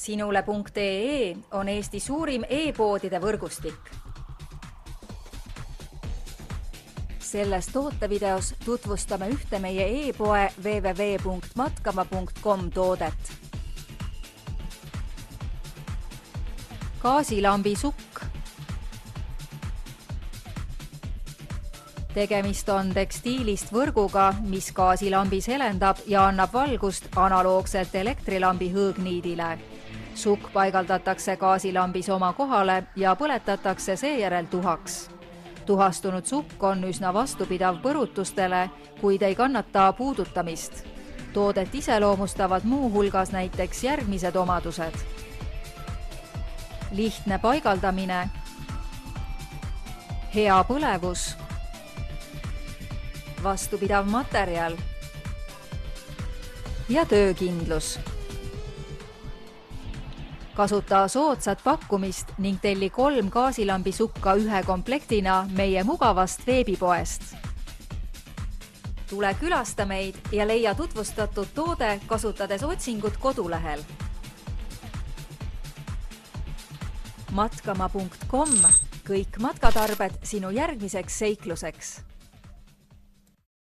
Sinule.ee on Eesti suurim e-poodide võrgustik. Selles tootevideos tutvustame ühte meie e-poe www.matkama.com toodet. Gaasilambi sukk. Tegemist on tekstiilist võrguga, mis gaasilambis helendab ja annab valgust analoogselt elektrilambi hõõgniidile. Sukk paigaldatakse gaasilambis oma kohale ja põletatakse seejärel tuhaks. Tuhastunud sukk on üsna vastupidav põrutustele, kuid ei kannata puudutamist. Toodet iseloomustavad muu hulgas näiteks järgmised omadused. Lihtne paigaldamine, hea põlevus, vastupidav materjal ja töökindlus. Kasuta soodsat pakkumist ning telli 3 gaasilambi sukka ühe komplektina meie mugavast veebipoest. Tule külasta meid ja leia tutvustatud toode kasutades otsingut kodulehel. Matkama.com, kõik matkatarbed sinu järgmiseks seikluseks.